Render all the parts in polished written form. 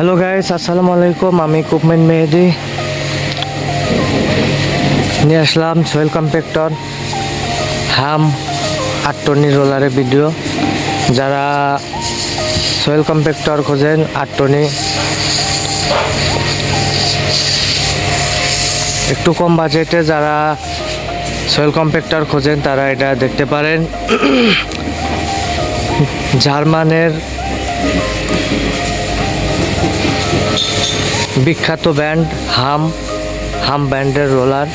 Hello guys, আসসালামু আলাইকুম। আমি ইকুইপমেন্ট মেহেদি নিয়ে আসলাম সয়েল কম্প্যাক্টর হাম 8 টনি রোলারের ভিডিও। যারা সয়েল কম্প্যাক্টর খোঁজেন 8 টনি একটু কম বাজেটে, যারা সয়েল কম্প্যাক্টর খোঁজেন তারা এটা দেখতে পারেন। জার্মানের বিখ্যাত ব্র্যান্ড হাম ব্র্যান্ডের রোলার।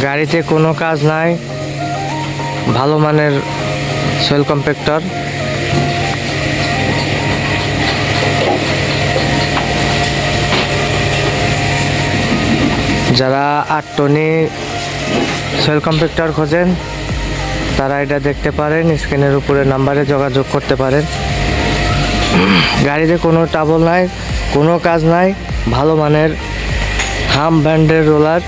গাড়িতে কোনো কাজ নাই, ভালো মানের সয়েল কম্প্যাক্টর। যারা 8 টনি সয়েল কম্প্যাক্টর খোঁজেন তারা এটা দেখতে পারেন, স্ক্রিনের উপরে নাম্বারে যোগাযোগ করতে পারেন। গাড়িতে কোনো ট্রাবল নাই, কোনো কাজ নাই, ভালো মানের হাম ব্র্যান্ডের রোলার।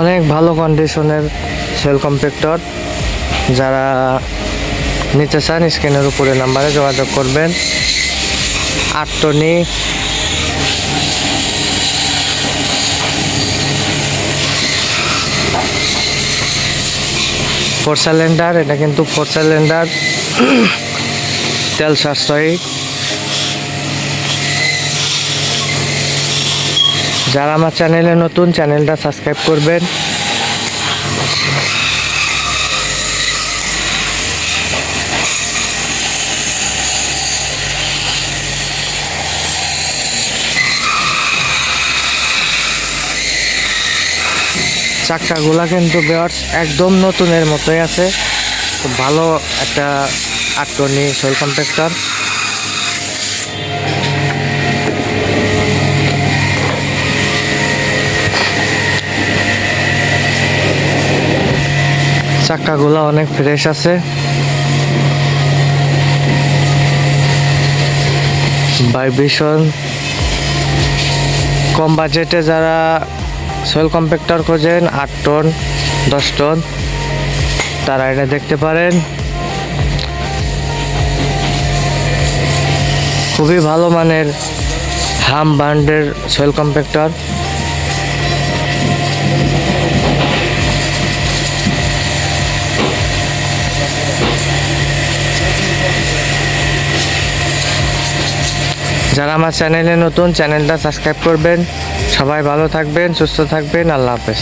অনেক ভালো কন্ডিশনের সয়েল কম্প্যাক্টর। যারা নিতে চান স্ক্রিনের উপরে নাম্বারে যোগাযোগ করবেন। 8 টনি ফোর সিলিন্ডার, এটা কিন্তু 4 সিলিন্ডার, তেল সাশ্রয়ী। যারা আমার চ্যানেলে নতুন, চ্যানেলটা সাবস্ক্রাইব করবেন। চাকাগুলা কিন্তু বেয়ার্স একদম নতুনের মতোই আছে। খুব ভালো একটা 8 টনি সয়েল কম্প্যাক্টর। চাকাগুলা অনেক ফ্রেশ আছে। ভাইব্রেশন কম বাজেটে যারা সয়েল কম্প্যাক্টর খোঁজেন 8 টন 10 টন তারা এটা দেখতে পারেন। খুবই ভালো মানের হাম ব্র্যান্ডের সয়েল কম্প্যাক্টর। যারা আমার চ্যানেলে নতুন, চ্যানেলটা সাবস্ক্রাইব করবেন। সবাই ভালো থাকবেন, সুস্থ থাকবেন। আল্লাহ হাফেজ।